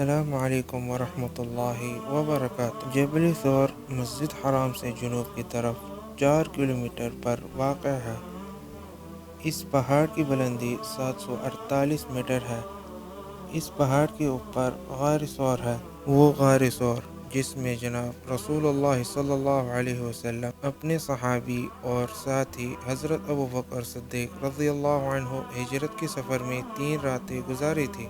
السلام علیکم ورحمۃ اللہ وبرکاتہ۔ جبل ثور مسجد حرام سے جنوب کی طرف 4 کلومیٹر پر واقع ہے۔ اس پہاڑ کی بلندی 748 میٹر ہے۔ اس پہاڑ کے اوپر غار ثور ہے، وہ غار ثور جس میں جناب رسول اللہ صلی اللہ علیہ وسلم اپنے صحابی اور ساتھی حضرت ابوبکر صدیق رضی اللہ عنہ ہجرت کے سفر میں 3 راتیں گزاری تھی۔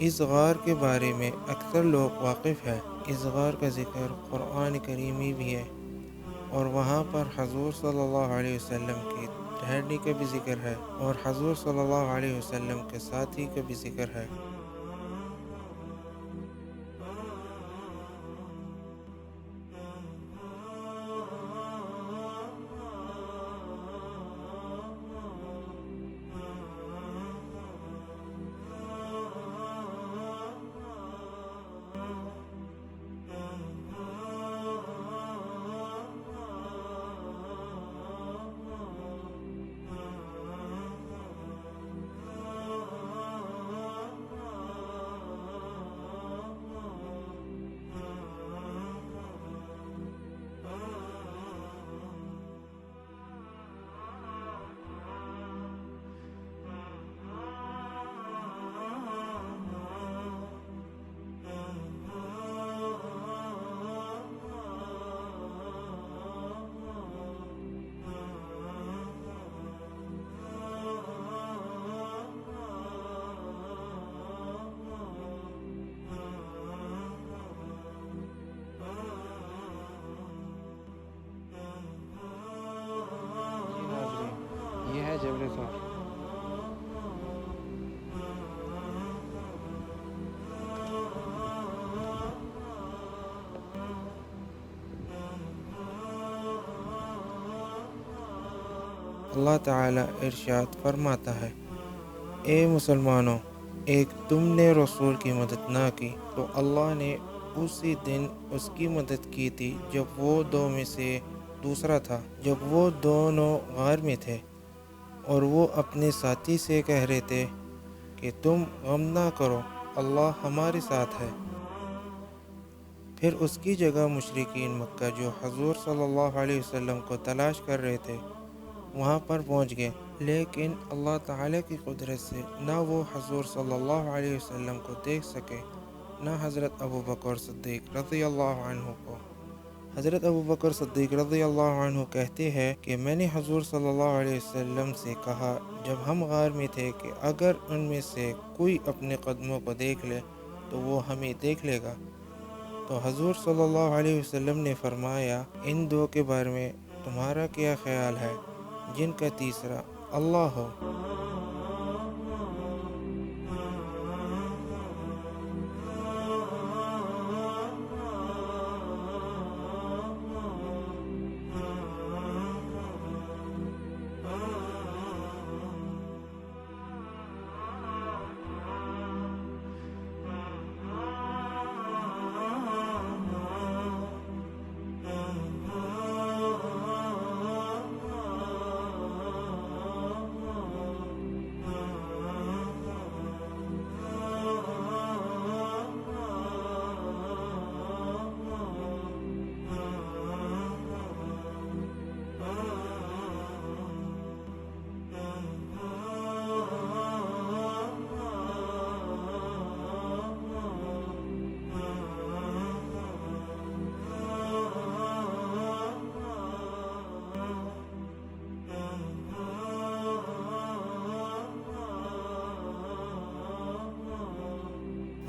اس غار کے بارے میں اکثر لوگ واقف ہیں۔ اس غار کا ذکر قرآن کریم میں بھی ہے اور وہاں پر حضور صلی اللہ علیہ وسلم کے ٹھہرنے کا بھی ذکر ہے اور حضور صلی اللہ علیہ وسلم کے ساتھی کا بھی ذکر ہے۔ یہ ہے جبل ثور۔ اللہ تعالیٰ ارشاد فرماتا ہے، اے مسلمانوں، ایک تم نے رسول کی مدد نہ کی تو اللہ نے اسی دن اس کی مدد کی تھی جب وہ 2 میں سے دوسرا تھا، جب وہ دونوں غار میں تھے اور وہ اپنے ساتھی سے کہہ رہے تھے کہ تم غم نہ کرو، اللہ ہمارے ساتھ ہے۔ پھر اس کی جگہ مشرکین مکہ جو حضور صلی اللہ علیہ وسلم کو تلاش کر رہے تھے وہاں پر پہنچ گئے، لیکن اللہ تعالیٰ کی قدرت سے نہ وہ حضور صلی اللہ علیہ وسلم کو دیکھ سکے نہ حضرت ابوبکر صدیق رضی اللہ عنہ کو۔ حضرت ابوبکر صدیق رضی اللہ عنہ کہتے ہیں کہ میں نے حضور صلی اللہ علیہ وسلم سے کہا جب ہم غار میں تھے کہ اگر ان میں سے کوئی اپنے قدموں کو دیکھ لے تو وہ ہمیں دیکھ لے گا، تو حضور صلی اللہ علیہ وسلم نے فرمایا ان 2 کے بارے میں تمہارا کیا خیال ہے جن کا تیسرا اللہ ہو؟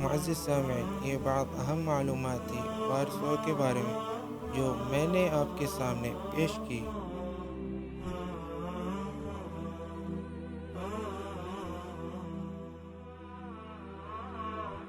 معزز سامعین، یہ بعض اہم معلومات تھی غار ثور کے بارے میں جو میں نے آپ کے سامنے پیش کی۔